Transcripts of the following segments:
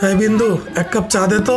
হ্যাঁ বিন্দু, এক কাপ চা দে তো।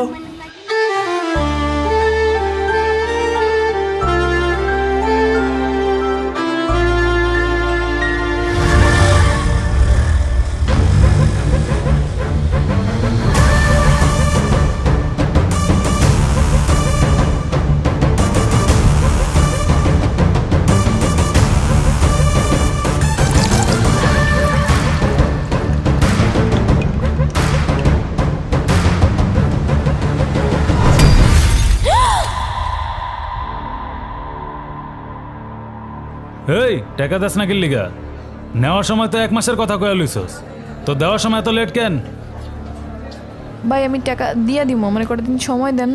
এই টাকা দাস না কিল্লিগা? নেওয়ার সময় তো 1 মাসের কথা কয়ে লইছস, তো দেওয়ার সময় এত লেট কেন? ভাই আমি টাকা দিয়া দিব, মানে কটা দিন সময় দেন।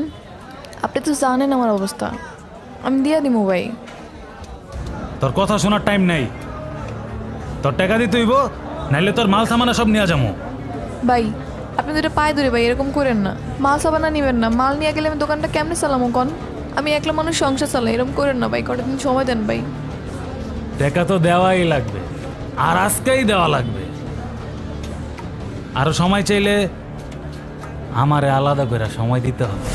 আপনি তো জানেন আমার অবস্থা, আমি দিয়া দিব ভাই। তোর কথা শোনার টাইম নাই। তোর টাকা দিতে হইব, নাইলে তোর মাল সামানা সব নিয়ে যাবো। ভাই আপনি তো এটা পায়ে ধরে ভাই, এরকম করেন না। মাল সাবানা নিবেন না, মাল নিয়ে গেলে আমি দোকানটা কেমনে চালামো কন? আমি একলা মানুষ সংসার চালাই, এরকম করেন না ভাই, কটা দিন সময় দেন ভাই। টাকা তো দেওয়াই লাগবে, আর আজকেই দেওয়া লাগবে। আরো সময় চাইলে আমারে আলাদা করে সময় দিতে হবে।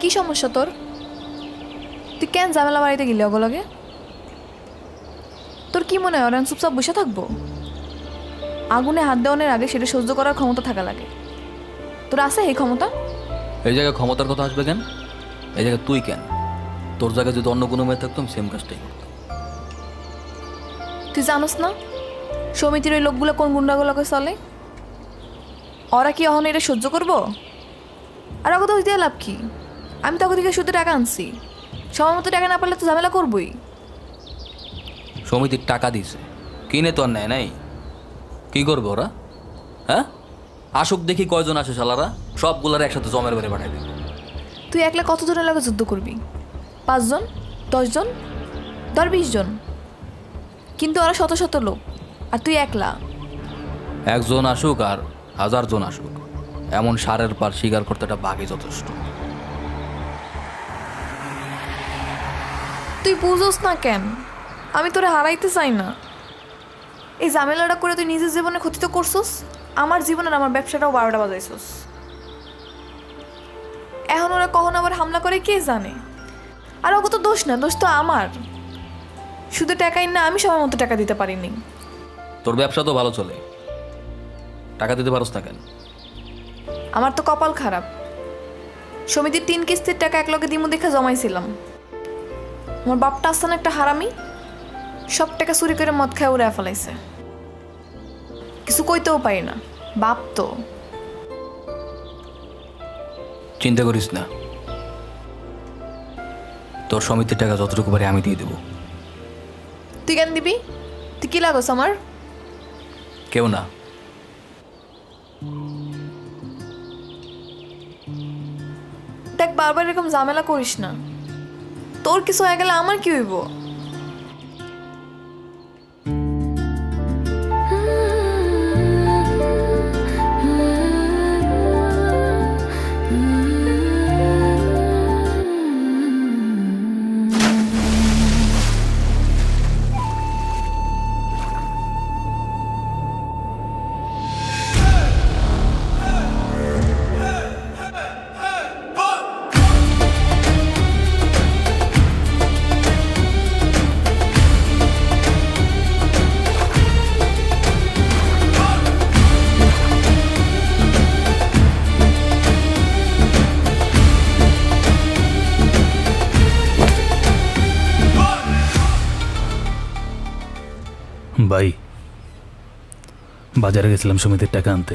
কি সমস্যা তোর? তুই কেন ঝামেলা বাড়িতে গেলি অগলগে? তোর কি মনে হয় ওরা চুপচাপ বসে থাকবো? আগুনে হাত দেওয়ানোর আগে সেটা সহ্য করার ক্ষমতা থাকা লাগে। তোর আছে এই ক্ষমতা? এই জায়গায় ক্ষমতার কথা আসবে কেন? এই জায়গায় তুই কেন? তোর জায়গায় যদি অন্য কোনো মেয়ে থাকতাম সেম কাজটাই করতাম। তুই জানোস না সমিতির ওই লোকগুলো কোন গুন্ডাগুলোকে চলে? ওরা কি অহন এটা সহ্য করবো? আর ওকে দোষ দিয়ে লাভ কি? আমি তো ওকে থেকে শুধু টাকা আনছি, সময় মতো টাকা না পারলে তো ঝামেলা করবোই। সমিতির টাকা দিছে, কিনে তো আর নেয় নাই। কি করবে ওরা? হ্যাঁ, আসুক দেখি কয়জন আসে শালারা, সবগুলার একসাথে জমের বেড়ে পাঠাই দিবে। তুই একলা কতজনের লাগে যুদ্ধ করবি? 5 জন, 10 জন, 20 জন, কিন্তু ওরা শত শত লোক, আর তুই একলা। একজন আসুক আর 1000 জন আসুক, এমন সারের পার শিকার করতে একটা বাঘই যথেষ্ট। তুই বুঝোস না কেন? আমি তোরে হারাইতে চাই না। এই ঝামেলাটা করে তুই নিজের জীবনে ক্ষতি তো করছস, আমার জীবনের আমার ব্যবসাটাও 12টা বাজাইছস। এখন ওরা কখন আবার হামলা করে কে জানে? আর ওকে তো দোষ না, দোষ তো আমার। শুধু টাকাই না, আমি সময় মতো টাকা দিতে পারিনি। তোর ব্যবসা তো ভালো চলে, টাকা দিতে পারস না কেন? আমার তো কপাল খারাপ, সমিতির 3 কিস্তির টাকা একলগে দিমু দেখে জমাইছিলাম। আমার বাপটা আসছে একটা হারামি, সব টাকা চুরি করে মদ খায় উড়ে ফেলাইছে। কিছু কইতেও পারি না, বাপ তো। চিন্তা করিস না, তোর সমিতির টাকা যতটুকু পারি আমি দিয়ে দেবো। তুই কেন দিবি? তুই কি লাগোস আমার? কেউ না। দেখ বারবার এরকম ঝামেলা করিস না, তোর কিছু হয়ে গেলে আমার কি হইব? ভাই বাজারে গেছিলাম সমিতির টাকা আনতে,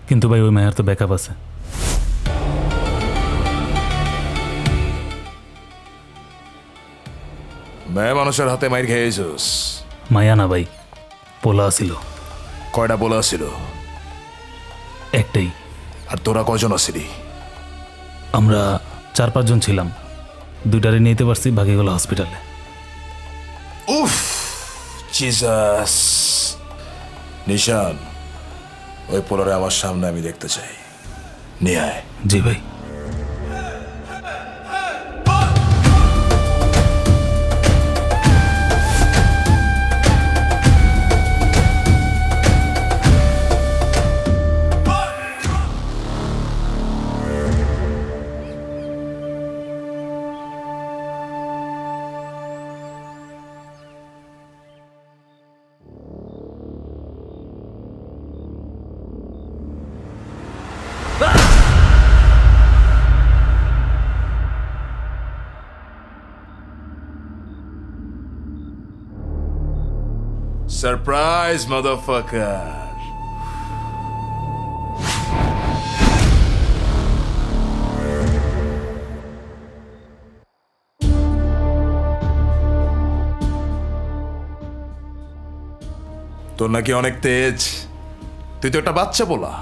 কিন্তু ভাই ওই মায়ের তো ব্যাকআপ আছে। মেয়ে মানুষের হাতে মাইর খেয়েছিস? মায়া না ভাই, পোলা ছিল কয়টা বলা ছিল? একটাই। আর তোরা কয়জন আসিলি? আমরা 4-5 জন ছিলাম, 2টারে নিতে পারছি, বাকিগুলো হসপিটালে। উফ জিসাস। নিশান, ওই পোলারে আমার সামনে আমি দেখতে চাই। নিয়ে আয়। জি ভাই। সারপ্রাইজ মাদারফাকার। তোর নাকি অনেক তেজ। তুই তো একটা বাচ্চা পোলা।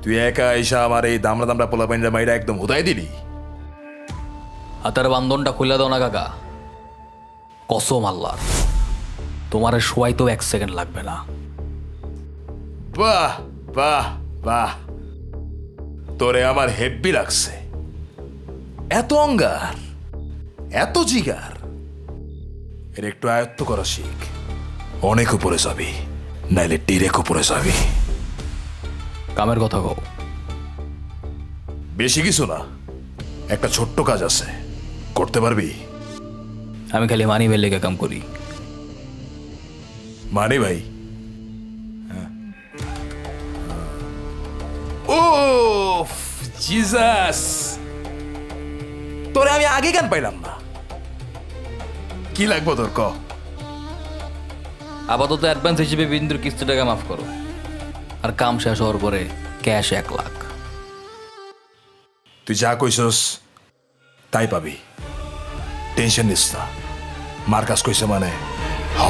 তুই একা আইসা আমার এই দামড়া দামড়া পোলা পাইনরা মাইরা একদম হুদাই দিলি। হাতের বান্ধনটা খুলে দাও না কাকা, কসম আল্লাহর, তোমার শোয়াই তো 1 সেকেন্ড লাগবে না। বাহ বাহ বাহ, তোরে আমার হেব্বি লাগছে। এত অঙ্গার, এত জিগার, এর একটু আয়ত্ত করা শিখ। অনেক উপরে যাবি, নাইলে ডিরেক উপরে যাবি। কামের কথা কও। বেশি কিছু না, একটা ছোট্ট কাজ আছে, করতে পারবি? আমি খালি মানি বের লেগে কাম করি। মানে ভাই, ও জিসাস, তোরে আমি আগে কেন পাইলাম না? কি লাগবো তোর, ক? আপাতত অ্যাডভান্স হিসেবে বিন্দুর কিস্তি টাকা মাফ করো, আর কাম শেষ হওয়ার পরে ক্যাশ 1 লাখ। তুই যা কইছস তাই পাবি, টেনশন নিস না। মার কাজ কইছে মানে হ।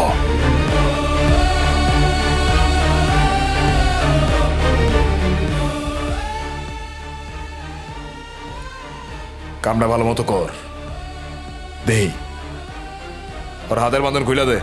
কামটা ভালো মতো কর। দেই ওর হাতের বান্ধন খুইলা দে।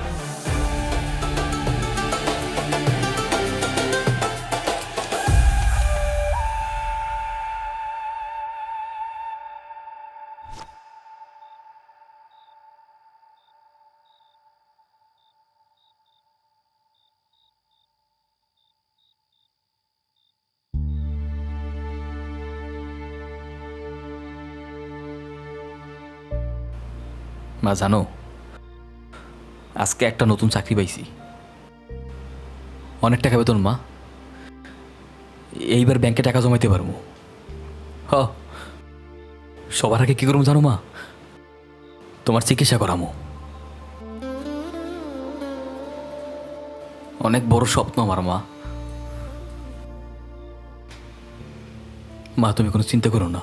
মা জানো, আজকে একটা নতুন চাকরি পাইছি, অনেক টাকা বেতন মা। এইবার ব্যাংকে টাকা জমাইতে পারবো। হ, সবার আগে কি করবো জানো মা? তোমার চিকিৎসা করামো। অনেক বড় স্বপ্ন আমার মা। মা তুমি কোনো চিন্তা করো না,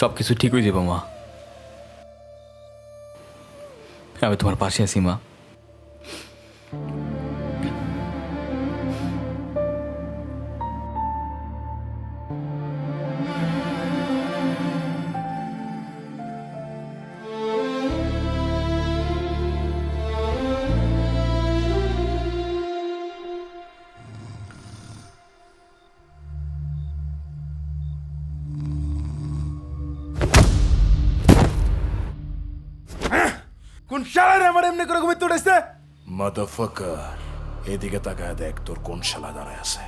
সব কিছু ঠিক হয়ে যাবো মা। আমি তোমার পাশে আছি মা। কোন শালারে আমার এমনি করে ঘুমিয়ে উঠেছে? মাদারফাকার, এদিকে তাকায় দেখ তোর কোন শালা দাঁড়ায় আছে।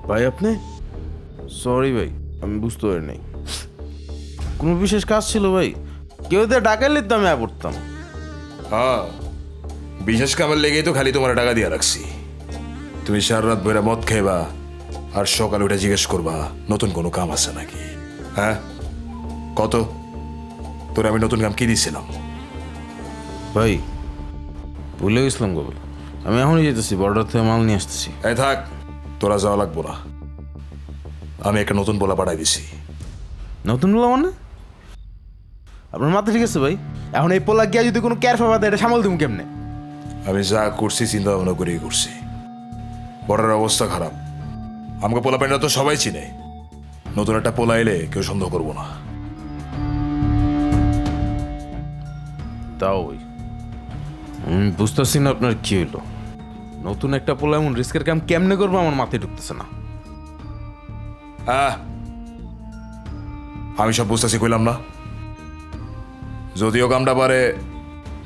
ভাই আপনি? সরি ভাই, আমি বুঝতে পারি নাই। কোনো বিশেষ কাজ ছিল ভাই? কেউ দিয়ে ডাকাইলে তো আমি পড়তাম। হ্যাঁ, বিশেষ কামের লেগেই তো খালি তোমার টাকা দিয়ে রাখছি। তুমি সারা রাত বইরা মদ খাইবা আর সকালে উঠে জিজ্ঞেস করবা নতুন কোনো কাম আছে নাকি। হ্যাঁ, কত তোর আমি নতুন কাম কি দিছিলাম? ভাই ভুলে গেছিলাম গোবল, আমি এখনই যেতেছি, বর্ডার থেকে মাল নিয়ে আসতেছি। এই থাক, তোরা যাওয়া লাগবো না, আমি একটা নতুন পোলা পাঠাই দিছি। নতুন বলা মানে? আপনার মাথা ঠিক আছে ভাই? এখন এই পোলা গিয়া যদি কোনো কেয়ার ফাবা দেয় এটা সামাল দিব কেমনে? আমি যা করছি চিন্তা ভাবনা করেই করছি। বর্ডারের অবস্থা খারাপ, আমাকে পোলা প্যান্ডা তো সবাই চিনে, নতুন একটা পোলা এলে কেউ সন্দেহ করবো না। তাও ভাই আমি বুঝতেছি না আপনার কি হইলো। নতুন একটা পোলা এমন রিস্কের কাম কেমনে করবো আমার মাথায় ঢুকতেছে না। হ্যাঁ, আমি সব বুঝতেছি, কইলাম না? যদিও কামটা পারে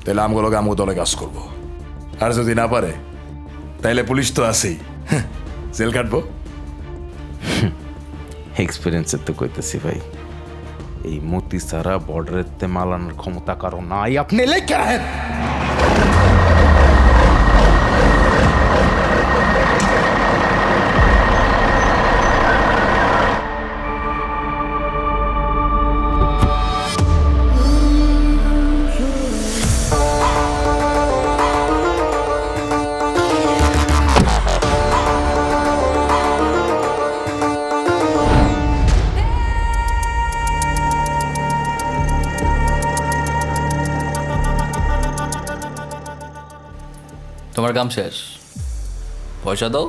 তাহলে আমগুলোকে আমগো দলে কাজ করব, আর যদি না পারে তাইলে পুলিশ তো আছেই, জেল কাটবো। এক্সপিরিয়েন্সের তো কইতেছি ভাই, এই মতি সারা বর্ডারের মাল আনার ক্ষমতা কারো নাই, আপনি লেখা হেন। তোমার কাম শেষ, পয়সা দাও,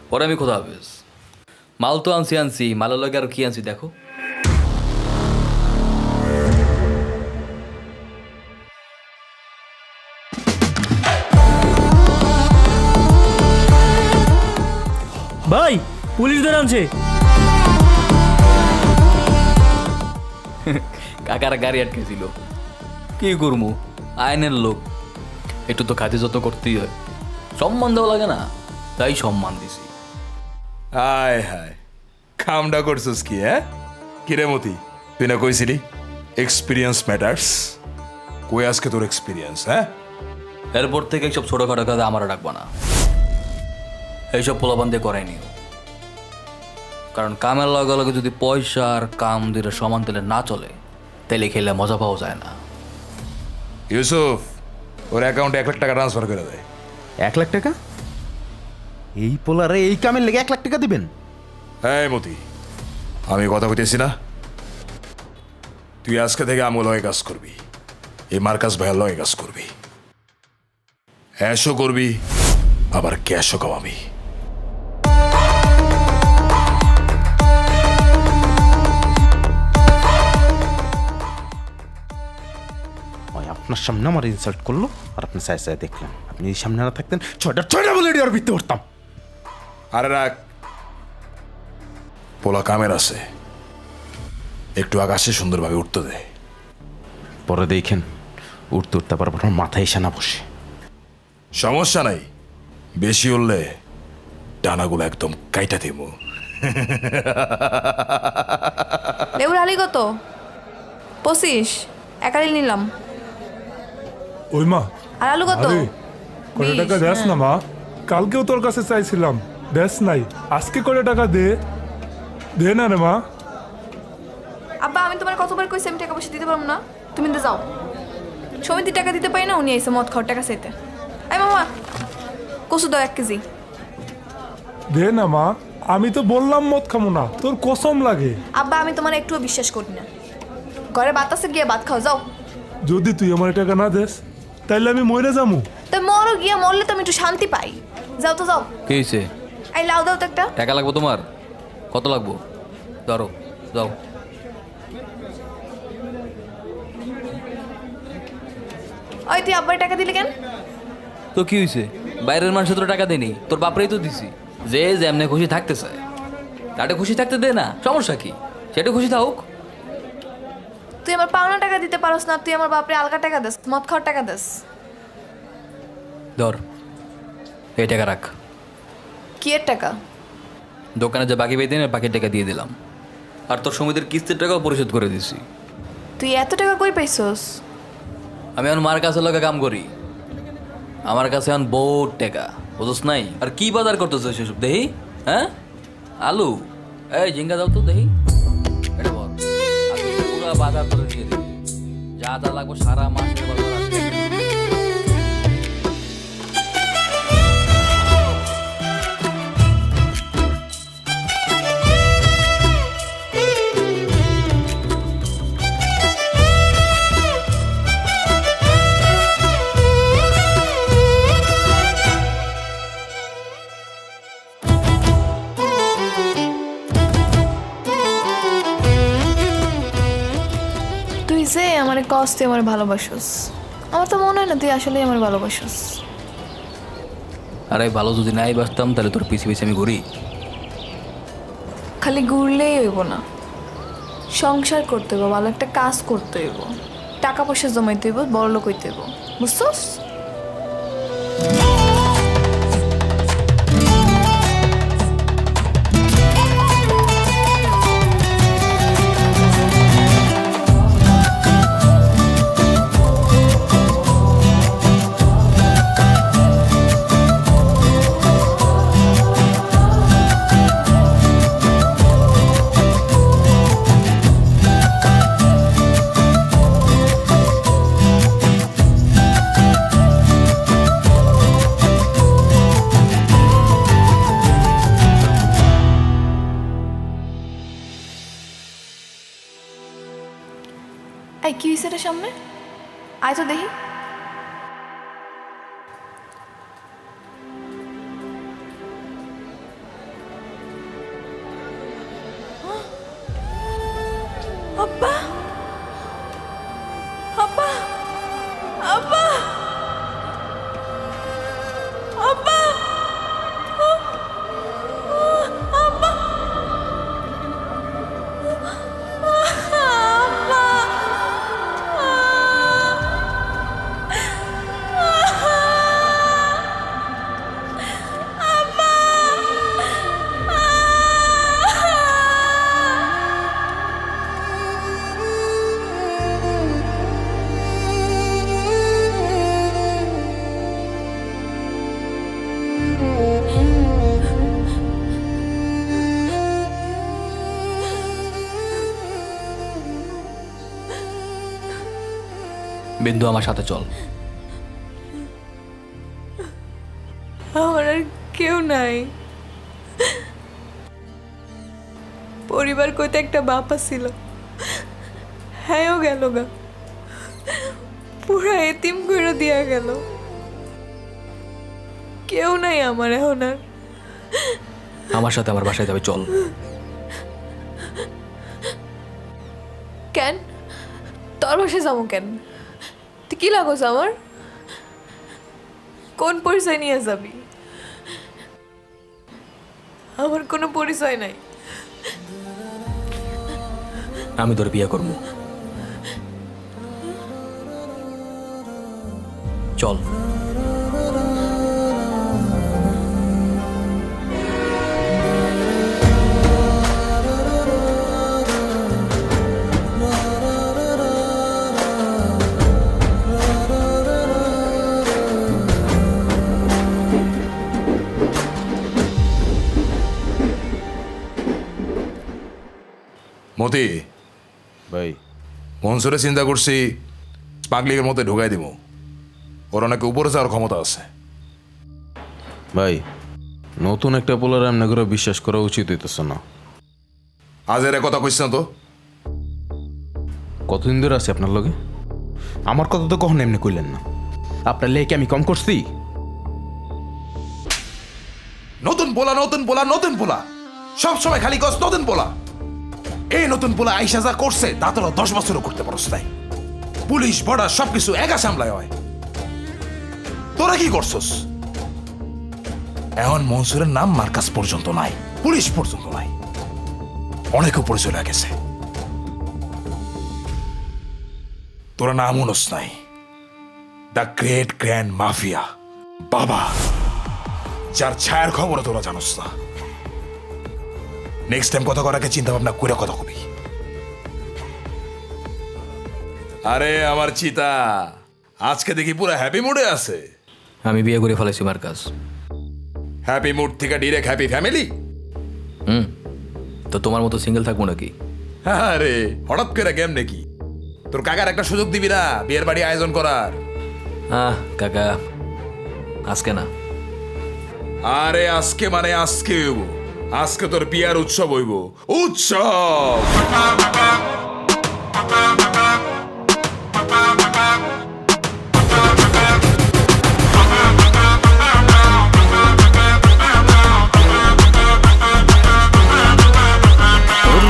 পরে আমি খোদা হাফেজ। মাল তো আনছি, মালের লগে আর কি আনছি দেখো। ভাই পুলিশ ধরে আনছে। কাকার গাড়ি আটকেছিল, কি করবো, আইনের লোক, একটু তো খাতি যত করতেই হয়, সম্মান দেওয়া লাগে না, তাই সম্মান দিছি। হায় হায়, কামটা করছিস কি? হ্যাঁ, কিরে মতি, তুই না কইছিলি এক্সপিরিয়েন্স ম্যাটার্স? কই আজকে তোর এক্সপিরিয়েন্স? হ্যাঁ, এরপর থেকে এইসব ছোটোখাটো কাজে আমারও ডাকবা না, এইসব পোলাপান দিয়ে করাই নিও। কারণ কামের লগে লগে যদি পয়সা আর কাম দুটো সমান তেলে না চলে, তাইলে খেলে মজা পাওয়া যায় না। ইউসুফ, ওর অ্যাকাউন্টে 1 লাখ টাকা ট্রান্সফার করে দেয়। 1 লাখ টাকা? এই পোলারে এই কামের লেগে 1 লাখ টাকা দিবেন? হ্যাঁ মতি, আমি কথা কইতেছি না, তুই আজকে থেকে আমগুলো লয়ে কাজ করবি, এই মার্কাস ভাইয়ের লয়ে কাজ করবি, অ্যাশও করবি আবার ক্যাশও কামাবি। ওই আপনার সামনে আমার ইনসাল্ট করলো আর আপনি চাই চাই দেখলেন। আপনি এই সামনে না থাকতেন ছয়টা বলে আর বিতে করতাম। আরে রাখ, পোলা কামের আছে, একটু আকাশে সুন্দরভাবে উঠতে দে। পরে দেখেন উঠতে উঠতে পারবো আমার মাথায় এসে না বসে। সমস্যা নাই, বেশি উঠলে ডানাগুলো একদম কাইটা দিব। লেবুর আলি কত? 25 একালি নিলাম। ওই মা, আর আলু কত? আরে কত 20, টাকা দেস না মা? কালকেও তোর কাছে চাইছিলাম, দেস নাই। আজকে কত টাকা দে, দে না রে মা। আব্বা আমি তোমার কতবার কইছি আমি টাকা পয়সা দিতে পারবো না, তুমি তো যাও। সমিতির টাকা দিতে পারি না, উনি আইসে মদ খাওয়ার টাকা চাইতে। এই মামা কচু দাও 1 কেজি। দে না মা, আমি তো বললাম মদ খামো না, তোর কসম লাগে। আব্বা আমি তোমার একটুও বিশ্বাস করি না, ঘরে ভাত আছে গিয়ে ভাত খাও যাও। যদি তুই আমার টাকা না দেস তাইলে আমি মরে যামু। তো মরো গিয়া, মরলে তো আমি একটু শান্তি পাই। যাও তো যাও। কি হয়েছে? এই লাউ দাও তো একটা। টাকা লাগবো তোমার? কত লাগবো? ধরো, যাও। ওই তুই আব্বার টাকা দিলি কেন? তো কি হয়েছে? বাইরের মানুষের তো টাকা দেয়নি, তোর বাপরেই তো দিছি। যে যেমনে খুশি থাকতে চায় তাটা খুশি থাকতে দে না, সমস্যা কি? সেটা খুশি থাকুক। তুই আমার পাওনা টাকা দিতে পারস না, তুই আমার বাপরে আলগা টাকা দেস, মদ খাওয়ার টাকা দেস। ধর, এই টাকা রাখ। কি এর টাকা? দোকানে যে বাকি পেয়ে বাকি টাকা দিয়ে দিলাম, আর তোর সমিতির কিস্তির টাকাও পরিশোধ করে দিছি। তুই এত টাকা কই পাইছস? আমি এখন মার কাছে লগে কাম করি, আমার কাছে এখন বহুত টাকা, বুঝছ নাই? আর কি বাজার করতেছ সেসব দেখি? হ্যাঁ, আলু, এই ঝিঙ্গা দাও তো দেখি। এটা বল, আজকে পুরো বাজার করে দিয়ে দিবি, যা যা লাগবে সারা মাসের বাজার আজকে আমারে কস তুই আমার ভালোবাসোস। আমার তো মনে হয় না তুই আসলেই আমার ভালোবাসোস। আরে ভালো যদি নাই বাসতাম তাহলে তোর পিছিয়ে পিছিয়ে আমি ঘুরি। খালি ঘুরলেই হইব না, সংসার করতে হইব, ভালো একটা কাজ করতে হইব, টাকা পয়সা জমাইতে হইব, বড় লোক হইতে হইব, বুঝছস? এই কি হয়েছে রে সামনে? আয় তো দেখি। আব্বা, আব্বা, আব্বা, আব্বা, আব্বা, বিন্দু আমার সাথে চল। আমার আর কেউ নাই। পরিবার কইতে একটা বাপা ছিল, হ্যাঁও গেল গা, পুরা এতিম করে দিয়া গেল। কেউ নাই আমার এখন আর। আমার সাথে আমার বাসায় যাবে, চল। কেন তোর বাসায় যাবো কেন? তুই কি লাগোস আমার? কোন পরিচয় নিয়ে যাবি? আমার কোনো পরিচয় নাই। আমি তোর বিয়ে করবো, চল। মতি, ভাই মনসুরে চিন্তা করছি স্মাগলিংয়ের মধ্যে ঢুকাই দিব। ওর অনেক উপরে যাওয়ার ক্ষমতা আছে। ভাই নতুন একটা পোলার এমনি করে বিশ্বাস করা উচিত হইতেছে না। আজ এর কথা কইস না তো। কতদিন ধরে আছে আপনার লগে? আমার কথা তো কখনো এমনি কইলেন না। আপনার লেগে আমি কম করছি? নতুন পোলা, নতুন পোলা, নতুন পোলা, সব সময় খালি গছ নতুন পোলা। এই নতুন পোলা আইসা যা করছে তা তোরা 10 বছরও করতে পারস নাই। পুলিশ বর্ডার সবকিছু একা সামলায় হয়। তোরা কি করছস? এখন মনসুরের নাম মার্কাস পর্যন্ত নাই, পুলিশ পর্যন্ত নাই, অনেক উপরে চলে গেছে। তোরা নাম উনস নাই, দ্য গ্রেট গ্র্যান্ড মাফিয়া বাবা, যার ছায়ার খবরও তোরা জানোস না। নেক্সট টাইম কথা করাকে চিন্তা ভাবনা করে কথা কবি। আরে আমার চিতা আজকে দেখি পুরো হ্যাপি মুডে আছে। আমি বিয়ে করে ফেলেছি মার্কাস। হ্যাপি মুড থেকে ডিরেক্ট হ্যাপি ফ্যামিলি। তো তোমার মতো সিঙ্গেল থাকবো নাকি? আরে হঠাৎ করে গেম নাকি? তোর কাকার একটা সুযোগ দিবি না বিয়ের বাড়ি আয়োজন করার? কাকা আজকে না। আরে আজকে মানে আজকে হইব। আজকে তোর বিয়ার উৎসব হইব, উৎসব।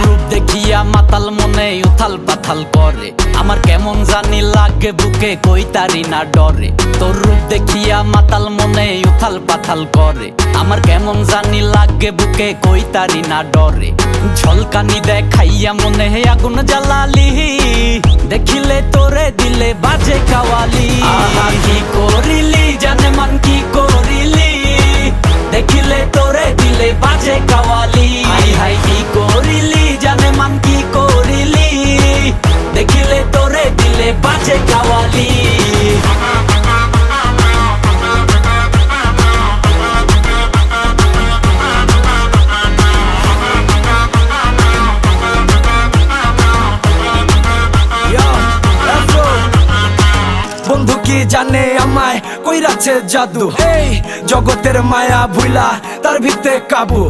রূপ দেখিয়া মাতাল মনে উথাল পাথাল করে, আমার কেমন জানি লাগে বুকে কই তারি না ডরে তোর রূপ দেখিয়া মাতাল মনে উথাল পাথাল করে আমার কেমন জানি লাগে বুকে কই তারি না ডরে ঝলকানি দেখাইয়া মনে আগুন জ্বালালি দেখিলে তোরে দিলে বাজে কাওয়ালি আহা কি করিলি জানে মান কি করিলি দেখিলে তোরে দিলে বাজে কাওয়ালি হাই হাই কি করিলি জানে মান কি করিলি দেখিলে তোরে দিলে বাজে কাওয়ালি বন্ধু কি জানে আমায় কইরাছে জাদু এই জগতের মায়া ভুইলা তার ভিতরে কাবু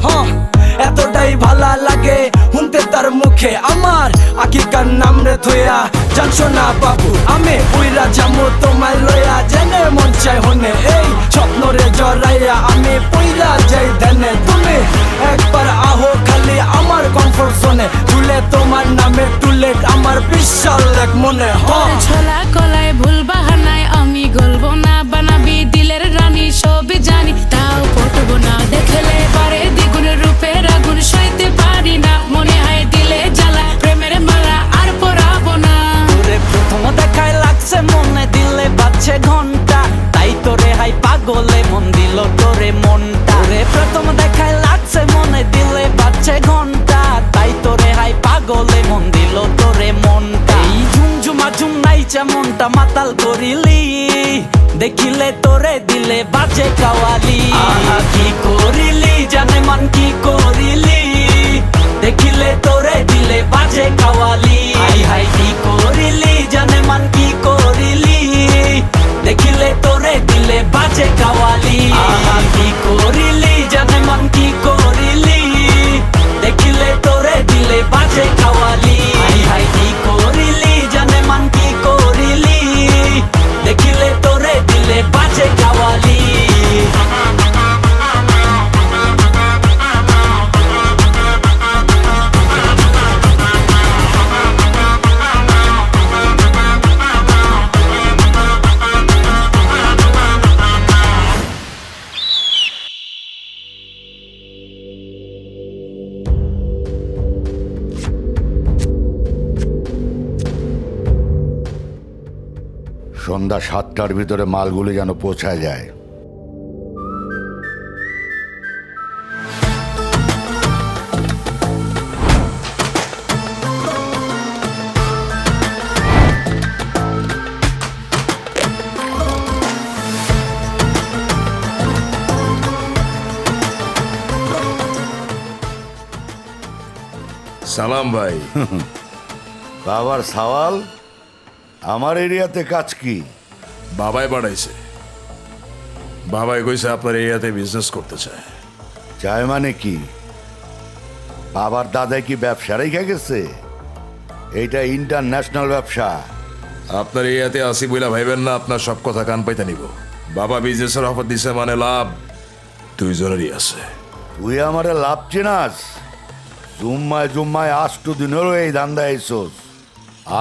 এতটাই ভালা লাগে শুনতে তার মুখে আমার আকিকার নাম রে থইয়া জানছো না বাবু আমি উইরা যামু তোমায় লইয়া জেনে মন চাই হনে এই স্বপ্ন রে জড়াইয়া আমি পইরা যাই ধ্যানে তুমি একবার আহো খালি আমার কমফোর্ট জোনে তুলে তোমার নামে টুলেট আমার বিশাল এক মনে হয় ছোলা কলায় ভুল বাহানায় আমি গলবো না বানাবি দিলের রানী সবই জানি তাও পটবো না দেখলে পারে দ্বিগুণ রূপের আগুন সইতে পারি না মনে হয় দিলে জ্বালা প্রেমের মালা আর পরাবো না তোরে প্রথম দেখায় লাগছে মনে দিলে বাজছে ঘন্টা তাই তোরে হাই পাগলে মন দিল তোরে মনটা তোরে প্রথম দেখায় লাগছে মনে দিলে বাজছে ঘন্টা তাই তোরে হাই পাগলে মন দিল তোরে মনটা এই ঝুমঝুমা ঝুম নাইচা মনটা মাতাল করিলি দেখিলে তোরে দিলে বাজে কাওয়ালি আহা কি করিলি জানে মান কি করিলি দেখিলে তোরে দিলে বাজে কাওয়ালি হাই হাই কি করিলি জানে মান কি করিলি দেখিলে তোরে দিলে বাজে কাওয়ালি আহা কি করিলি জানে মান কি করিলি দেখিলে তোরে দিলে বাজে কাওয়ালি হাই হাই কি করিলি জানে মান কি করিলি দেখিলে তোরে দিলে বাজে কাওয়ালি সন্ধ্যা 7টার ভিতরে মালগুলি যেন পৌঁছায় যায়। সালাম ভাই। বাবার সওয়াল, আমার এরিয়াতে কাজ কি? বাবাই পাঠাইছে। বাবাই কইছে আপনার এরিয়াতে বিজনেস করতে চায়। চায় মানে কি? বাবার দাদাই কি ব্যবসা রেখে গেছে? এইটা ইন্টারন্যাশনাল ব্যবসা। আপনার এরিয়াতে আসি বইলা ভাইবেন না আপনার সব কথা কান পাইতে নিব। বাবা বিজনেসের অফার দিছে মানে লাভ দুইজনেরই আছে। তুই আমারে লাভ চিনাস? জুম্মায় জুম্মায় 8 দিন হলো এই ধান্দা আইসোস।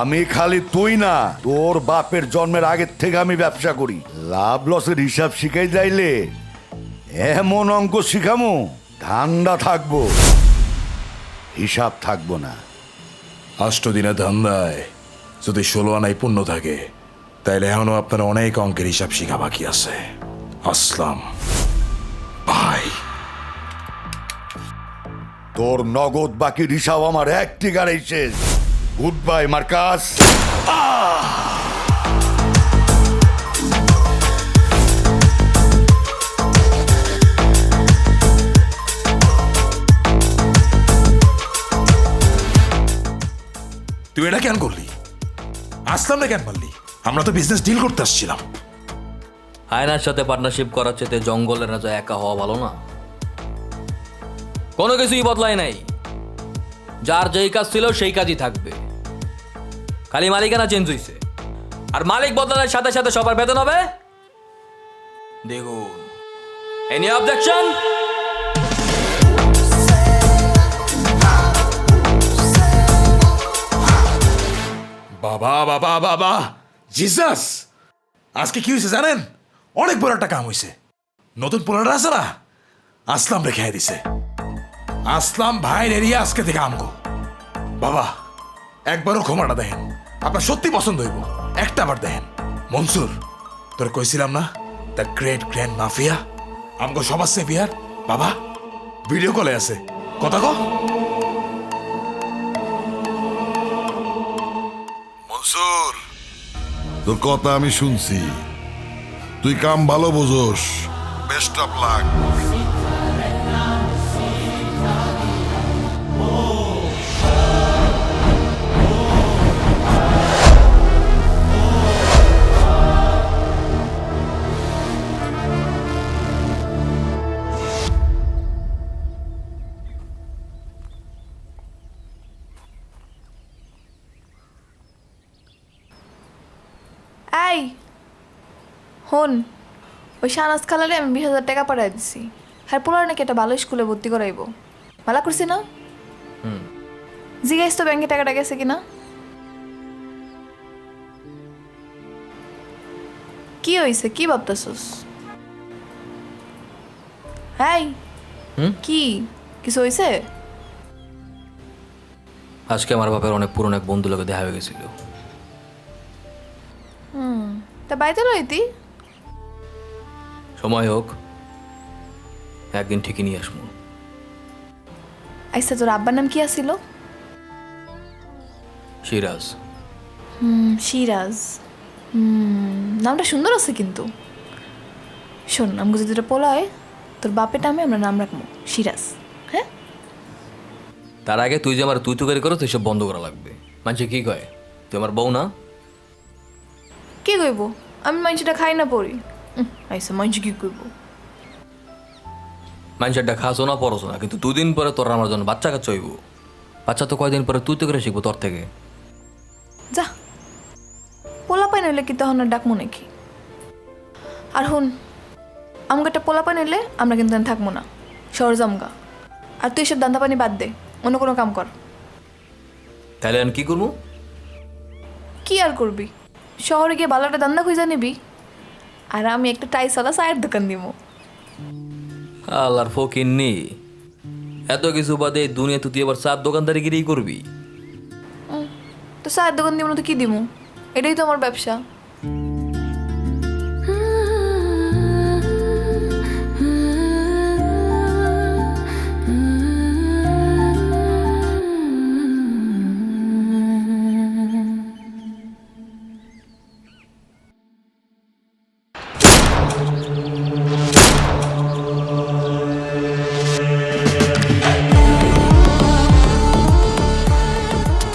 আমি খালি তুই না, তোর বাপের জন্মের আগের থেকে আমি ব্যবসা করি। লাভ লসের হিসাব শিখাই যাইলে এমন অঙ্ক শিখামু ধান্দা থাকবো, হিসাব থাকবো না। 8 দিনের ধান্দায় যদি 16 আনায় পূর্ণ থাকে তাইলে এখনো আপনার অনেক অঙ্কের হিসাব শিখা বাকি আছে। আসলাম ভাই। তোর নগদ বাকির হিসাব আমার একটি গাড়ি শেষ। Good bye Marcus. তুই এটা কেন করলি? আসলাম না কেন পারলি? আমরা তো বিজনেস ডিল করতে আসছিলাম। হায়নার সাথে পার্টনারশিপ করার চেয়ে জঙ্গলের রাজা একা হওয়া ভালো না? কোনো কিছুই বদলায় নাই। যার যেই কাজ ছিল সেই কাজই থাকবে, খালি মালিকানা চেঞ্জ হইছে। আর মালিক বদলানোর সাথে সাথে সবার বেতন হবে দেখুন। Any objection? বাবা বাবা বাবা জিসাস, আজকে কি হয়েছে জানেন? অনেক বড় একটা কাম হয়েছে। নতুন পোলাটা আছে না, আসলাম রেখে দিছে। আসলাম ভাইয়ের এরিয়া আজকে থেকে আমগো। বাবা একবারও ক্ষমাটা দেখেন, আপনার সত্যি পছন্দ হইব, একটা বার দেখেন। মনসুর, তোর কইছিলাম না দ্য গ্রেট গ্র্যান্ড মাফিয়া আমগো সবার সেভিয়ার। বাবা ভিডিও কলে আছে, কথা কো। মনসুর, তোর কথা আমি শুনছি, তুই কাম ভালো বোঝোস। Best of luck. এই হন, ওই শাহনাজ খালারে আমি 20,000 টাকা পাঠাই দিছি। হ্যাঁ, পোলার নাকি একটা ভালো স্কুলে ভর্তি করাইব। ভালো করছি না? জিজ্ঞাসা তো ব্যাংকে টাকাটা গেছে কিনা। কি হয়েছে, কি ভাবতেছস? হ্যাঁ, কি কিছু হয়েছে? আজকে আমার বাপের অনেক পুরনো এক বন্ধু লোকে দেখা হয়ে গেছিল। তা বাইতে লইতি সময় হোক, একদিন ঠিকই নিয়ে আসবো। আচ্ছা, তোর আব্বার নাম কি আছিল? সিরাজ। সিরাজ। নামটা সুন্দর আছে কিন্তু। শোন, আমাকে যদি এটা পোলা হয়, তোর বাপের নামে আমরা নাম রাখবো সিরাজ। হ্যাঁ, তার আগে তুই যে আমার তুই তুকারি করো, তুই সব বন্ধ করা লাগবে। মানুষে কি কয় তুই আমার বউ না? কি কইব? আমি মাংসটা খাই না পড়ি। আচ্ছা, মাংস কি কইব? মানুষেরটা খাসো না পড়ছো না, কিন্তু দুদিন পরে তোর আমার জন্য বাচ্চা কাচ্চা হইব। বাচ্চা তো কয়দিন পরে তুই তো করে শিখবো তোর থেকে। যা, পোলা পাই নইলে কি তখন আর ডাকবো নাকি? আর হুন, আমাকে একটা পোলা পাই নইলে আমরা কিন্তু আর থাকবো না, শহর জমগা। আর তুই এসব দান্দা পানি বাদ দে, অন্য কোনো কাম কর। তাহলে আমি কি করবো? কি আর করবি? শহরে গিয়ে ভালো একটা দান্দা খুঁজে নিবি, আর আমি একটা টাইসওয়ালা চায়ের দোকান দিব। আল্লাহর ফকির নি, এত কিছু বাদে দুনিয়া তুই আবার চার দোকানদারি গিরেই করবি? তো চায়ের দোকান দিব না তো কি দিব? এটাই তো আমার ব্যবসা।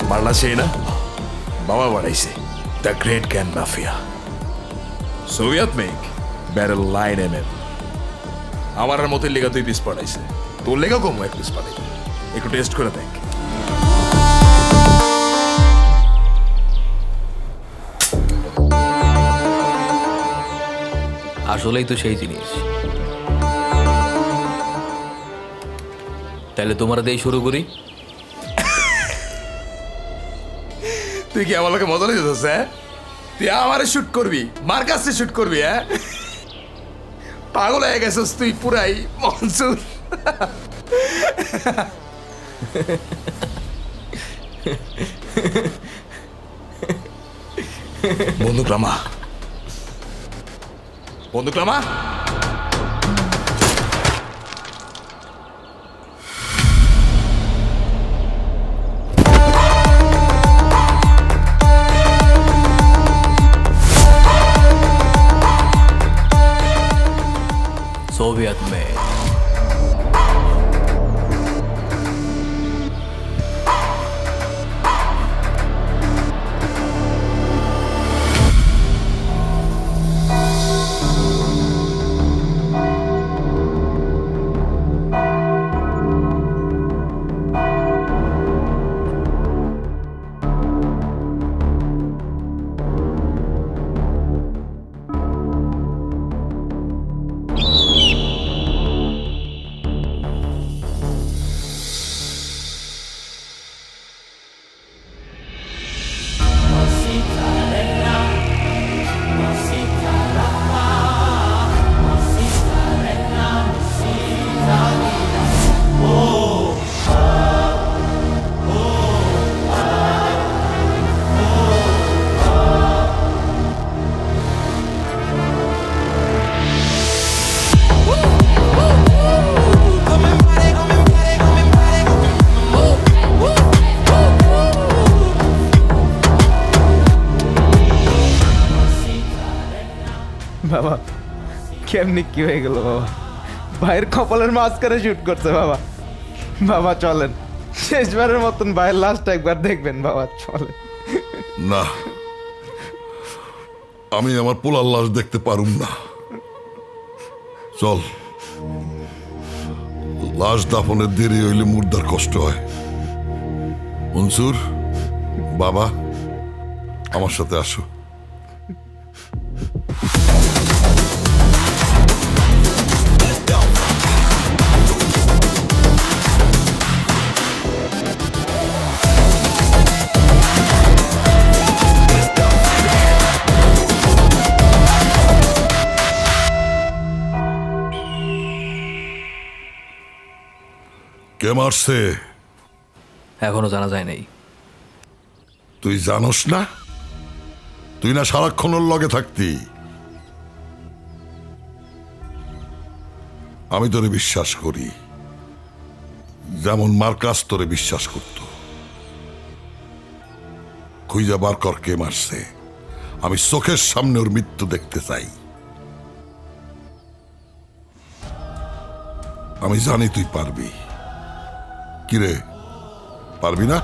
বাড়লা সেই না, বাবা বাড়াইছে the great grand mafia Soviet make barrel line MM। আমার আর মতের লেগা 2 পিস পাঠাইছে, তোর লেগা কম 1 পিস পাঠাই। একটু টেস্ট করে দেখ। আসলেই তো সেই জিনিস। তাহলে তোমার দিয়ে শুরু করি। তুই কি আমার লোকে মজা নিতেছিস? হ্যাঁ, তুই আমারে শুট করবি, মার কাছে শুট করবি? হ্যাঁ, পাগল হয়ে গেছিস তুই পুরাই মনসুর। বন্দুক রামা, বন্দুক রামা। सोवियत में কেমনি কি হয়ে গেল বাবা? ভাইয়ের কপালের মাঝখানে শুট করছে বাবা। বাবা চলেন, শেষবারের মতন ভাইয়ের লাস্ট একবার দেখবেন বাবা, চলেন। না, আমি আমার পোলার লাশ দেখতে পারুম না। চল, লাশ দাফনের দেরি হইলে মুর্দার কষ্ট হয়। মনসুর, বাবা, আমার সাথে আসো। কে মারছে এখনো জানা যায় নাই। তুই জানোস না? তুই না সারাক্ষণ ওর লগে থাকতি। আমি তোরে বিশ্বাস করি, যেমন মার্কাস তোরে বিশ্বাস করত। খুঁজা বার কর কে মারছে। আমি চোখের সামনে ওর মৃত্যু দেখতে চাই। আমি জানি তুই পারবি। কিরে, পারবি না?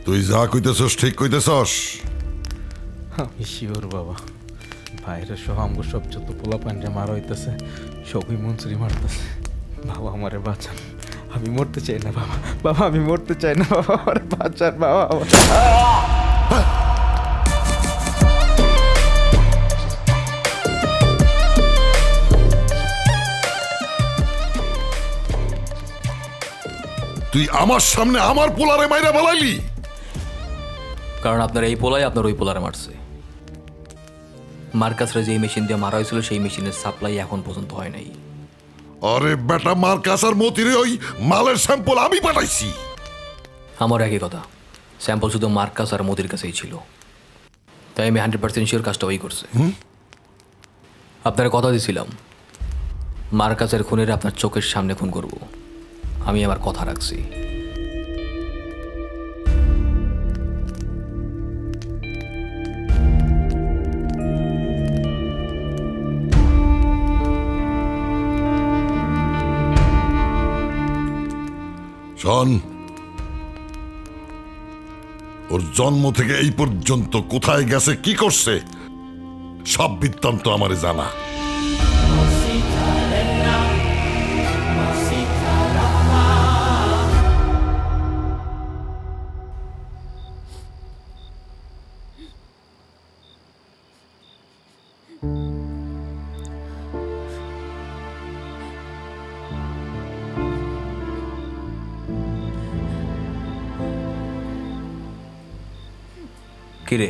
তুই যা কইতেছস ঠিক কইতেছস। আমি শিওর বাবা, ভাইরা সহ আমগো সব যত পোলা পান্ডা মারা হইতেছে সবই মনসুরি মারতেছে। বাবা আমারে বাঁচান, আমি মরতে চাই না বাবা। বাবা আমি মরতে চাই না বাবা, আমারে বাঁচান বাবা। তুই আমার সামনে আমার পোলারে মাইরা বলাইলি? কারণ আপনার এই পোলাই আপনার ওই পোলারে মারছে। মার্কাসরা যেই মেশিন দিয়ে মারা হয়েছিল সেই মেশিনের সাপ্লাই এখন পর্যন্ত হয় নাই। আরে বেটা, মার্কাস আর মতিরে ওই মালের স্যাম্পল আমি পাঠাইছি। আমার একই কথা, স্যাম্পল শুধু মার্কাস আর মোদির কাছেই ছিল, তাই আমি 100% শিওর কাজটা ওই করছে। আপনার কথা দিয়েছিলাম মার্কাসের খুনের আপনার চোখের সামনে খুন করব। আমি আমার কথা রাখছি। শোন, ওর জন্ম থেকে এই পর্যন্ত কোথায় গেছে, কি করছে, সব বৃত্তান্ত আমারে জানা। কিরে,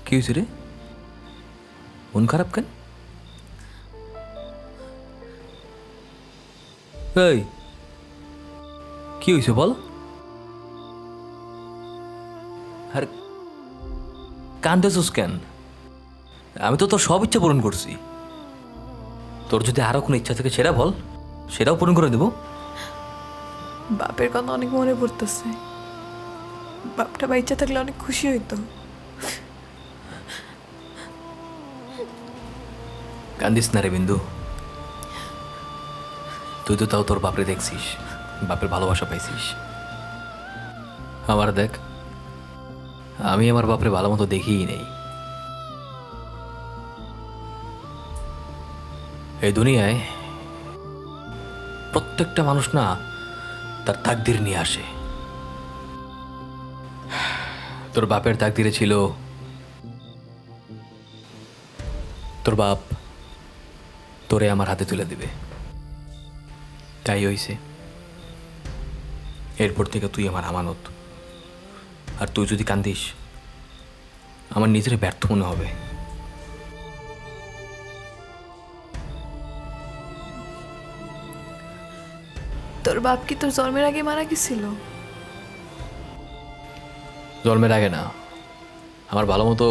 কি হয়েছে রে? মন খারাপ কেন? এই কি হয়েছে বল? আর কান্দেছিস কেন? আমি তো তোর সব ইচ্ছা পূরণ করছি। তোর যদি আরো কোনো ইচ্ছা থাকে সেটা বল, সেটাও পূরণ করে দেবো। বাপের কথা অনেক মনে পড়তেছে। বাপটা বাচ্চা থাকলে অনেক খুশি হইতো। কান্দিস না রে বিন্দু, তুই তো তাও তোর বাপরে দেখছিস, বাপের ভালোবাসা পাইছিস। আমার দেখ, আমি আমার বাপরে ভালো মতো দেখিই নেই। এই দুনিয়ায় প্রত্যেকটা মানুষ না তার তাকদির নিয়ে আসে। তোর বাপের তাকদিরে ছিল তোর বাপ তোরে আমার হাতে তুলে দিবে, তাই হইছে। এরপর থেকে তুই আমার আমানত। আর তুই যদি কান্দিস, আমার নিজের ব্যর্থ মনে হবে। তোর বাপ কি তোর জন্মের আগে মারা গেছিল? জন্মের আগে না, আমার ভালো মতো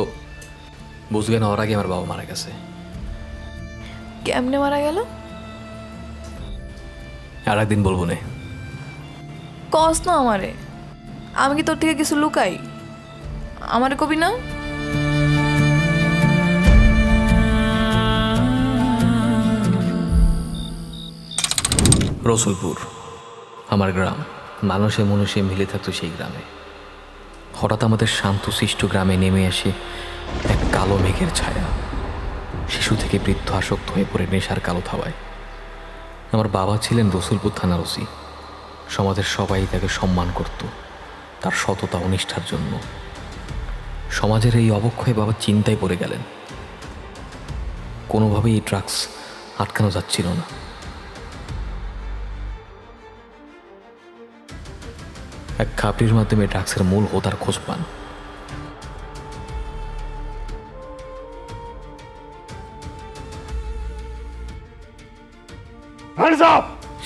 বুঝগে নেওয়ার আগে আমার বাবা মারা গেছে। কেমনে মারা গেল? আর একদিন বলবো নে। কস না আমারে, আমি কি তোর থেকে কিছু লুকাই? আমারে কবি না? রসুলপুর আমার গ্রাম, মানুষে মনুষে মিলে থাকতো সেই গ্রামে। হঠাৎ আমাদের শান্তশিষ্ট গ্রামে নেমে আসে এক কালো মেঘের ছায়া। শিশু থেকে বৃদ্ধ আসক্ত হয়ে পড়ে নেশার কালো থাবায়। আমার বাবা ছিলেন রসুলপুর থানার ওসি। সমাজের সবাই তাকে সম্মান করত তার সততা ও নিষ্ঠার জন্য। সমাজের এই অবক্ষয়ে বাবা চিন্তায় পড়ে গেলেন। কোনোভাবেই এই ড্রাগস আটকানো যাচ্ছিল না। এক খাপড়ির মাধ্যমে ড্রাগসের মূল হোতার খোঁজ পান।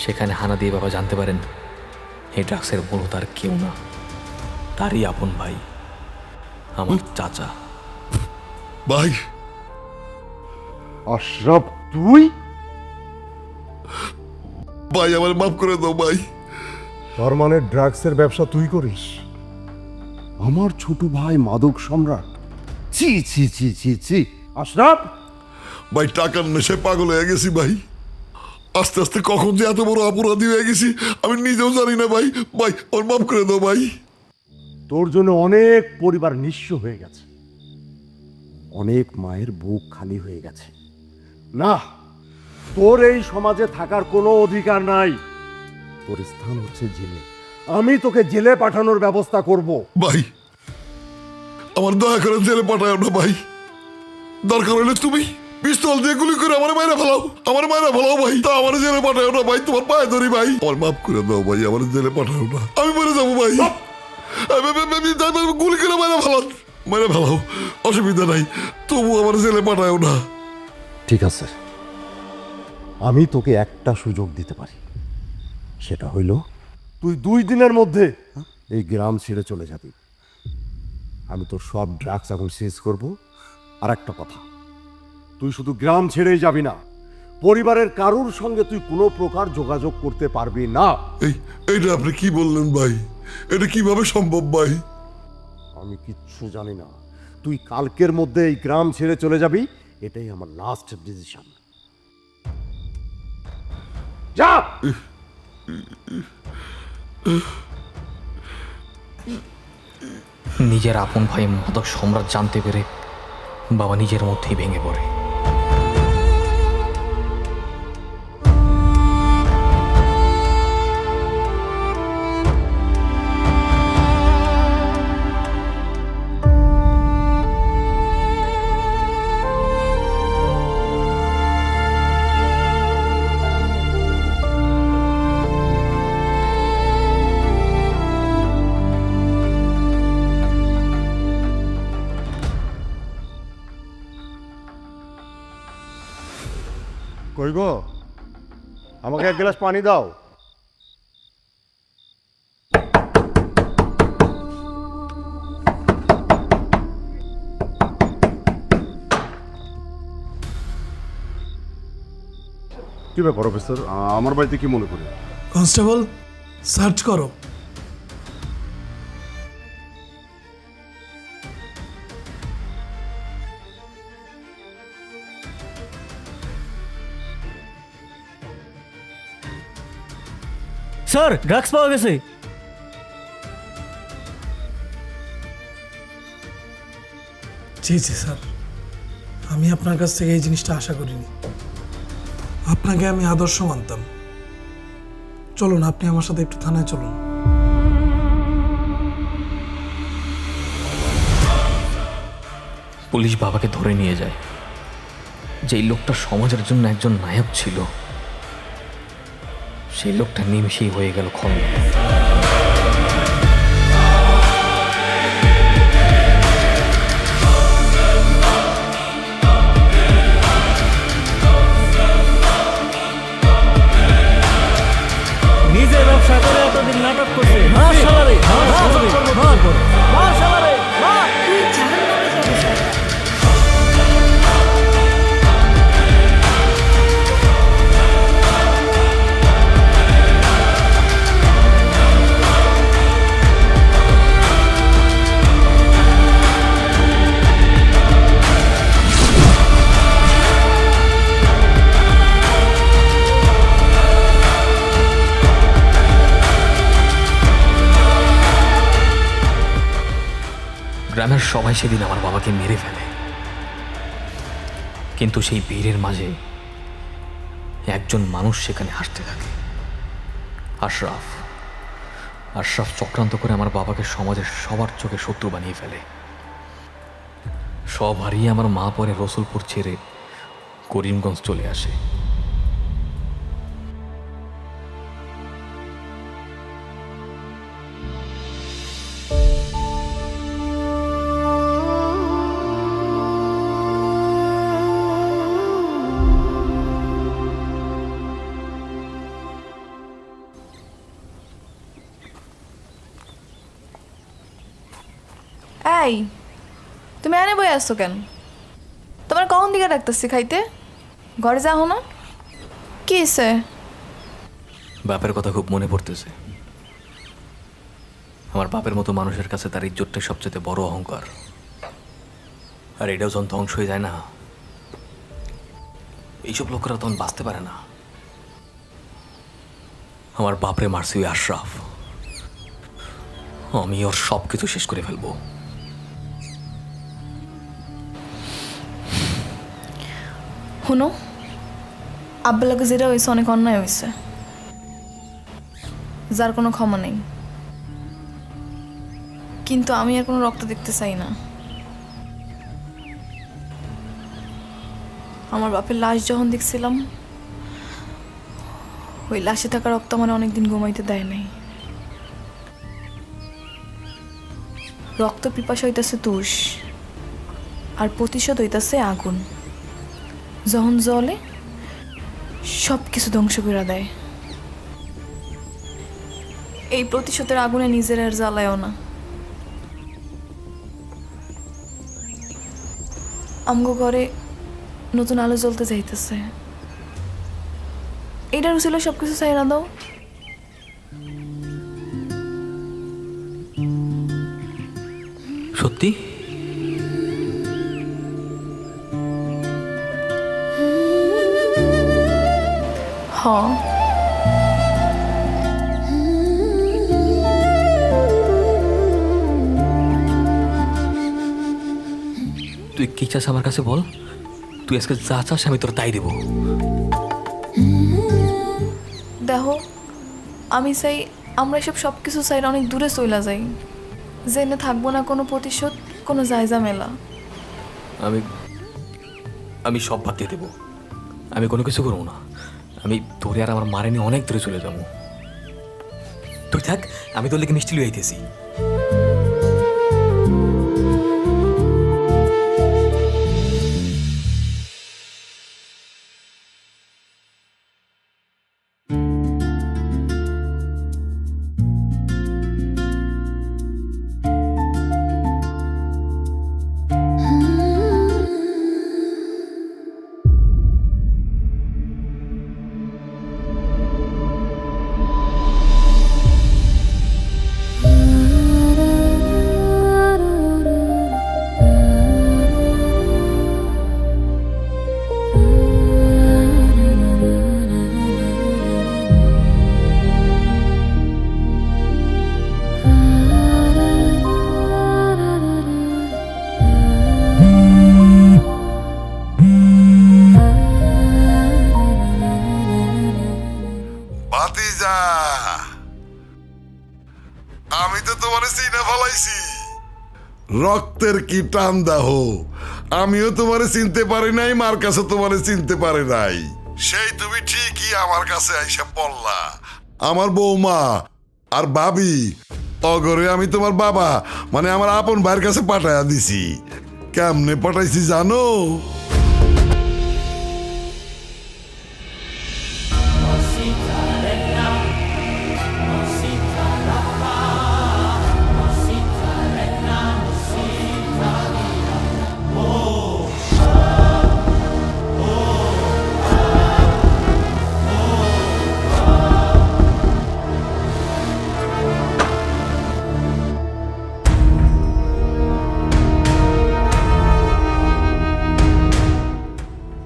সেখানে হানা দিয়ে বাবা জানতে পারেন এই ড্রাগসের মূল হোতার কেউ না, তারই আপন ভাই, আমার চাচা। ভাই আশরাফ, তুই? ভাই আমার মাফ করে দাও ভাই। তার মানে ড্রাগসের ব্যবসা তুই করিস? আমার ছোট ভাই মাদক সম্রাট? ছি ছি ছি ছি ছি। আশরাফ, ভাই টাকার নেশায় পাগল হয়ে গেছি ভাই। আস্তে আস্তে কখন যে এত বড় অপরাধী হয়ে গেছি আমি নিজেও জানি না ভাই। ভাই আমার মাফ করে দাও ভাই। তোর জন্য অনেক পরিবার নিঃস্ব হয়ে গেছে, অনেক মায়ের বুক খালি হয়ে গেছে। না, তোর এই সমাজে থাকার কোনো অধিকার নাই। তোর স্থান হচ্ছে জেলে। আমি তোকে জেলে পাঠানোর ব্যবস্থা করব। ভাই আমার দয়া করে জেলে পাঠাও না ভাই। দরকার হলে তুমি পিস্তল দিয়ে গুলি করে আমার মায়েরা ফেলাও, আমার মায়েরা ফেলাও ভাই। তা আমার জেলে পাঠাও না ভাই, তোমার পায়ে ধরি ভাই। আমার মাফ করে দাও ভাই, আমার জেলে পাঠাও না, আমি মরে যাবো ভাই। গুলি করে মায়েরা ফেলাও, মায়েরা ফেলাও, অসুবিধা নাই, তবু আমার জেলে পাঠাও না। ঠিক আছে, আমি তোকে একটা সুযোগ দিতে পারি। সেটা হইল তুই 2 দিনের মধ্যে এই গ্রাম ছেড়ে চলে যাবি। আমি তোর সব ড্রাগস এখন সিজ করব। আর একটা কথা, তুই শুধু গ্রাম ছেড়েই যাবি না, পরিবারের কারুর সঙ্গে তুই কোনো প্রকার যোগাযোগ করতে পারবি না। এইটা আপনি কি বললেন ভাই? এটা কিভাবে সম্ভব ভাই? আমি কিচ্ছু জানি না, তুই কালকের মধ্যে এই গ্রাম ছেড়ে চলে যাবি, এটাই আমার লাস্ট ডিসিশন। যা। নিজের আপন ভাই মাদক সম্রাট জানতে পেরে বাবা নিজের মধ্যেই ভেঙে পড়ে। কই গো, আমাকে এক গ্লাস পানি দাও। কি ব্যাপার অফিসার, আমার বাড়িতে কি মনে করে? কনস্টেবল, সার্চ করো। স্যার ড্রাগস পাওয়া গেছে। জি জি স্যার, আমি আপনার কাছ থেকে এই জিনিসটা আশা করিনি। আপনাকে আমি আদর্শ মানতাম। চলুন, আপনি আমার সাথে একটু থানায় চলুন। পুলিশ বাবাকে ধরে নিয়ে যায়। যেই লোকটা সমাজের জন্য একজন নায়ক ছিল, সেই লোকটা নিমিষেই হয়ে গেল খলনায়ক। নিজে ব্যবসা করে এতদিন নাটক করছে। মার শালারে, মার শালারে, মার মার শালারে, মার। তুই জাহান্নামে যাবি শালা। গ্রামের সবাই সেদিন আমার বাবাকে মেরে ফেলে, কিন্তু সেই ভিড়ের মাঝে একজন মানুষ সেখানে হাসতে থাকে। আশরাফ। আশরাফ চক্রান্ত করে আমার বাবাকে সমাজের সবার চোখে শত্রু বানিয়ে ফেলে। সব হারিয়ে আমার মা পরে রসুলপুর ছেড়ে করিমগঞ্জ চলে আসে। এই, তুমি এনে বই আসছো কেন? তোমার কখন দিকে ডাকতেছি খাইতে? ঘরে যাও না? কি হয়েছে? বাপের কথা খুব মনে পড়তেছে। আমার বাপের মতো মানুষের কাছে তার ইজ্জতটাই সবচেয়ে বড় অহংকার। আর এটাও যখন ধ্বংস হয়ে যায় না, এইসব লোকেরা তখন বাঁচতে পারে না। আমার বাপরে মারছে ওই আশরাফ। আমি ওর সব কিছু শেষ করে ফেলবো। শুনো, আব্বালাকে যেটা হয়েছে অনেক অন্যায় হয়েছে, যার কোনো ক্ষমা নেই। কিন্তু আমি আর কোনো রক্ত দেখতে চাই না। আমার বাপের লাশ যখন দেখছিলাম, ওই লাশে থাকা রক্ত আমার অনেকদিন ঘুমাইতে দেয় নাই। রক্ত পিপাসা হইতেছে তুষ, আর প্রতিশোধ হইতেছে আগুন। যখন জ্বলে সব কিছু ধ্বংস করে দেয়। এই প্রতিশোধের আগুনে নিজের আর জ্বালায়ও না। আমগো ঘরে নতুন আলো জ্বলতে যাইতেছে। এইটার ছিল সবকিছু চাইরা দাও। সত্যি? হ্যাঁ। তুই কি চাস আমার কাছে বল? তুই আজকে যা চাস আমি তোর তাই দেবো। দেখো, আমি চাই আমরা এসব সব কিছু চাইলে অনেক দূরে চলে যাই, জেনে থাকবো না কোনো প্রতিশোধ, কোনো জায়জা মেলা। আমি সব বাদ দিয়ে দেবো। আমি কোনো কিছু করবো না। আমি তোরে আর আমার মারে নিয়ে অনেক দূরে চলে যাবো। তুই থাক, আমি তোর লেগে মিষ্টি লুয়ে আইতেছি। রক্তের কি টান দাহ, আমিও তোমারে চিনতে পারি নাই, মার কাছে তোমারে চিনতে পারি নাই। সেই তুমি ঠিকই আমার কাছে আইসা পড়লা। আমার বৌমা আর ভাবি অগরে আমি তোমার বাবা মানে আমার আপন ভাইয়ের কাছে পাঠাইয়া দিছি। কেমনে পাঠাইছি জানো?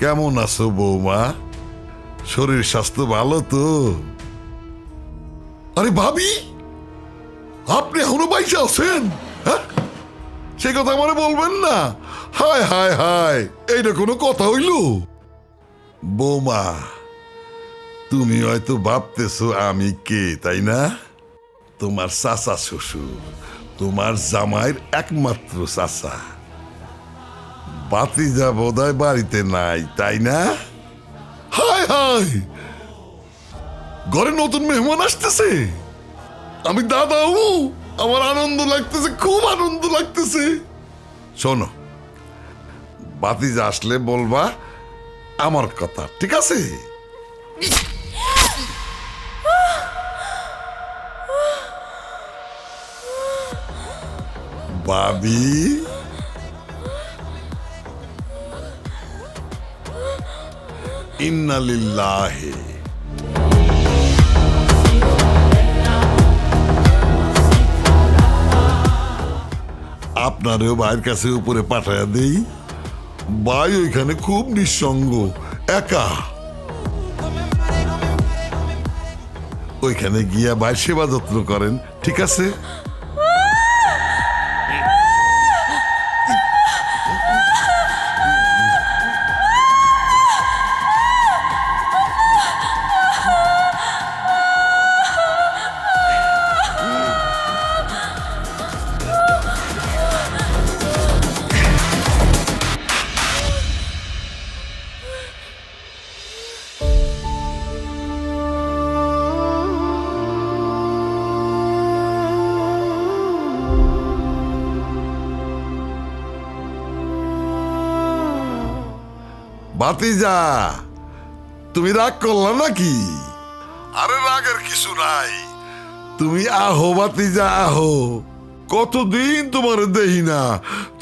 কেমন আছো বৌমা? শরীর স্বাস্থ্য ভালো তো? আরে ভাবি, আপনি এখনো বাইসা আছেন? হ্যাঁ, সে কথা আমারে বলবেন না। হায় হায় হায়, এইটা কোনো কথা হইল? বৌমা, তুমি হয়তো ভাবতেছো আমি কে, তাই না? তোমার চাচা শ্বশুর, তোমার জামাইয়ের একমাত্র চাচা। বাতিজা বোধহয় বাড়িতে নাই, তাই না? হায় হায়, ঘরে নতুন মেহমান আসতেছে। আমি দাদাও, আমার আনন্দ লাগতেছে, খুব আনন্দ লাগতেছে। শোনো, বাতিজা আসলে বলবা আমার কথা, ঠিক আছে? বাবি, ইন্না লিল্লাহি। আপনারেও ভাইয়ের কাছে উপরে পাঠাইয়া দেই। ভাই ওইখানে খুব নিঃসঙ্গ, একা। ওইখানে গিয়া ভাই সেবা যত্ন করেন, ঠিক আছে? ভাতিজা, তুমি রাগ করলা নাকি? আরে রাগের কিছু নাই, তুমি আহো ভাতিজা, আহো। কতদিন তোমার দেহি না,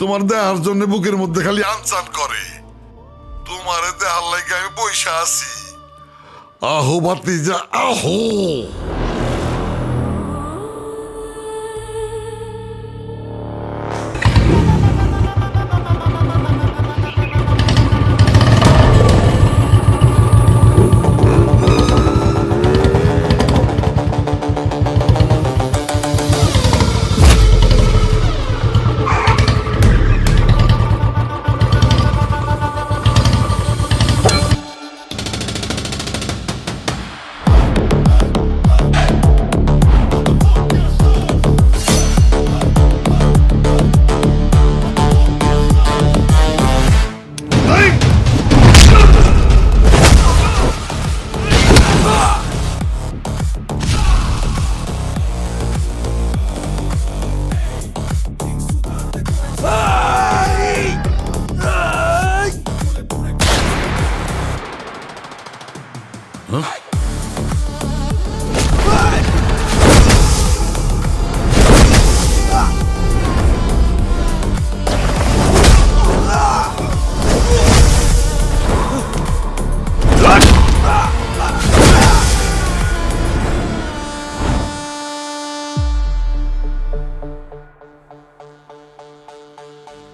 তোমার দেহার জন্য বুকের মধ্যে খালি আনচান করে। তোমার দেহার লাগে আমি বইসা আছি। আহো ভাতিজা, আহো।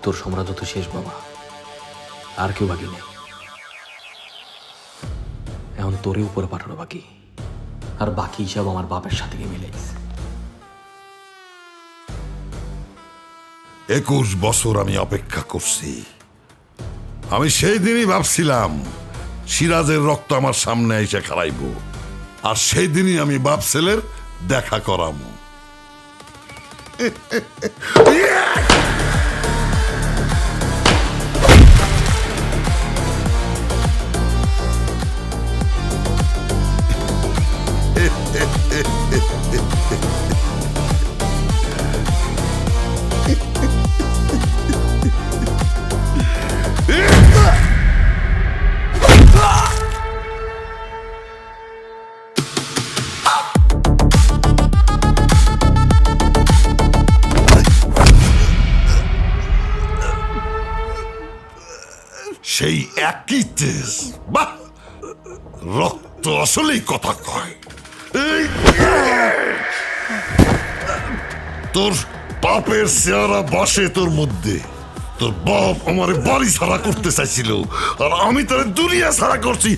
তোর সাম্রাজ্য তো শেষ বাবা, আর কেউ বাকি নেই। এখন তোরই উপরে পাঠানো বাকি, আর বাকি হিসাব আমার বাপের সাথে গিয়ে মিলে গেছে। 21 বছর আমি অপেক্ষা করছি। আমি সেই দিনই ভাবছিলাম সিরাজের রক্ত আমার সামনে এসে খারাইব, আর সেই দিনই আমি বাপ ছেলের দেখা করাবো। সেই একই তেজ। বাহ, রক্ত আসলেই কথা কয়। এই, তোর বাপের চেহারা বাসে তোর মধ্যে। তোর বাপ আমার বাড়ি ছাড়া করতে চাইছিল, আর আমি তোর দুনিয়া ছাড়া করছি।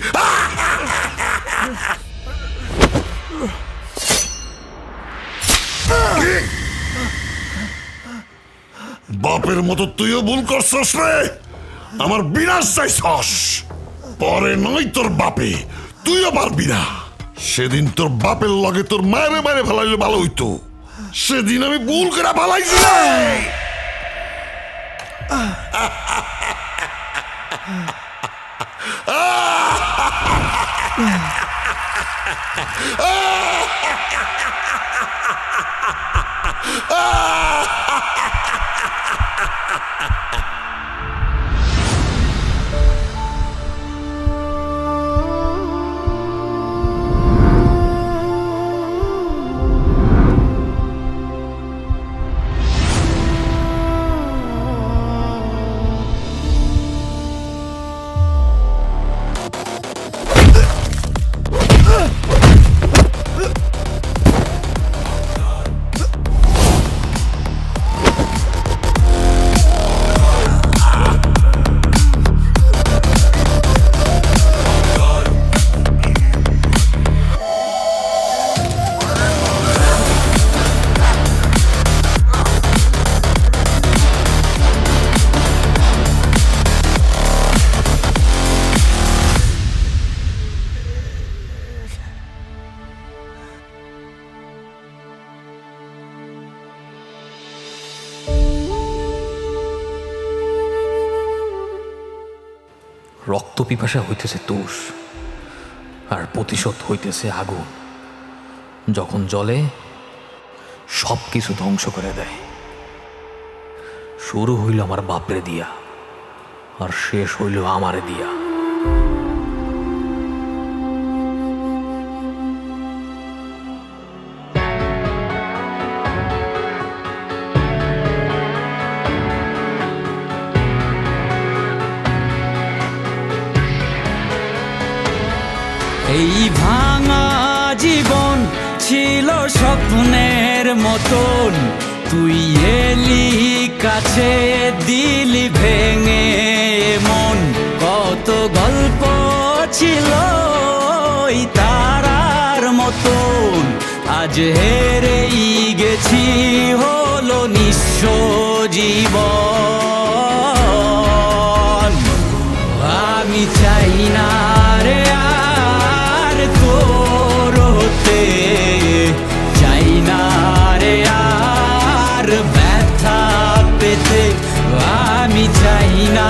বাপের মতো তুইও ভুল করছস রে, আমার বিনাশ চাইছস। পরে নয় তোর বাপে, তুইও পারবি না। সেদিন তোর বাপের লগে তোর মায়ের মায়ের ফেলাইলে ভালো হইতো, সেদিন আমি ভুল করে ফেলাইছি। রক্ত পিপাসা হইতেছে তুষ, আর প্রতিশোধ হইতেছে আগুন। যখন জ্বলে সব কিছু ধ্বংস করে দেয়। শুরু হইল আমার বাপরে দিয়া, আর শেষ হইল আমারে দিয়া। এই ভাঙা জীবন ছিল স্বপ্নের মতন, তুই এলি কাছে দিলি ভেঙে মন। কত গল্প ছিল তারার মতন, আজ হেরেই গেছি হলো নিঃস্ব জীবন। আমি চাই না রে আর তোর হতে, চাই না রে আর ব্যথা পেতে। আমি চাই না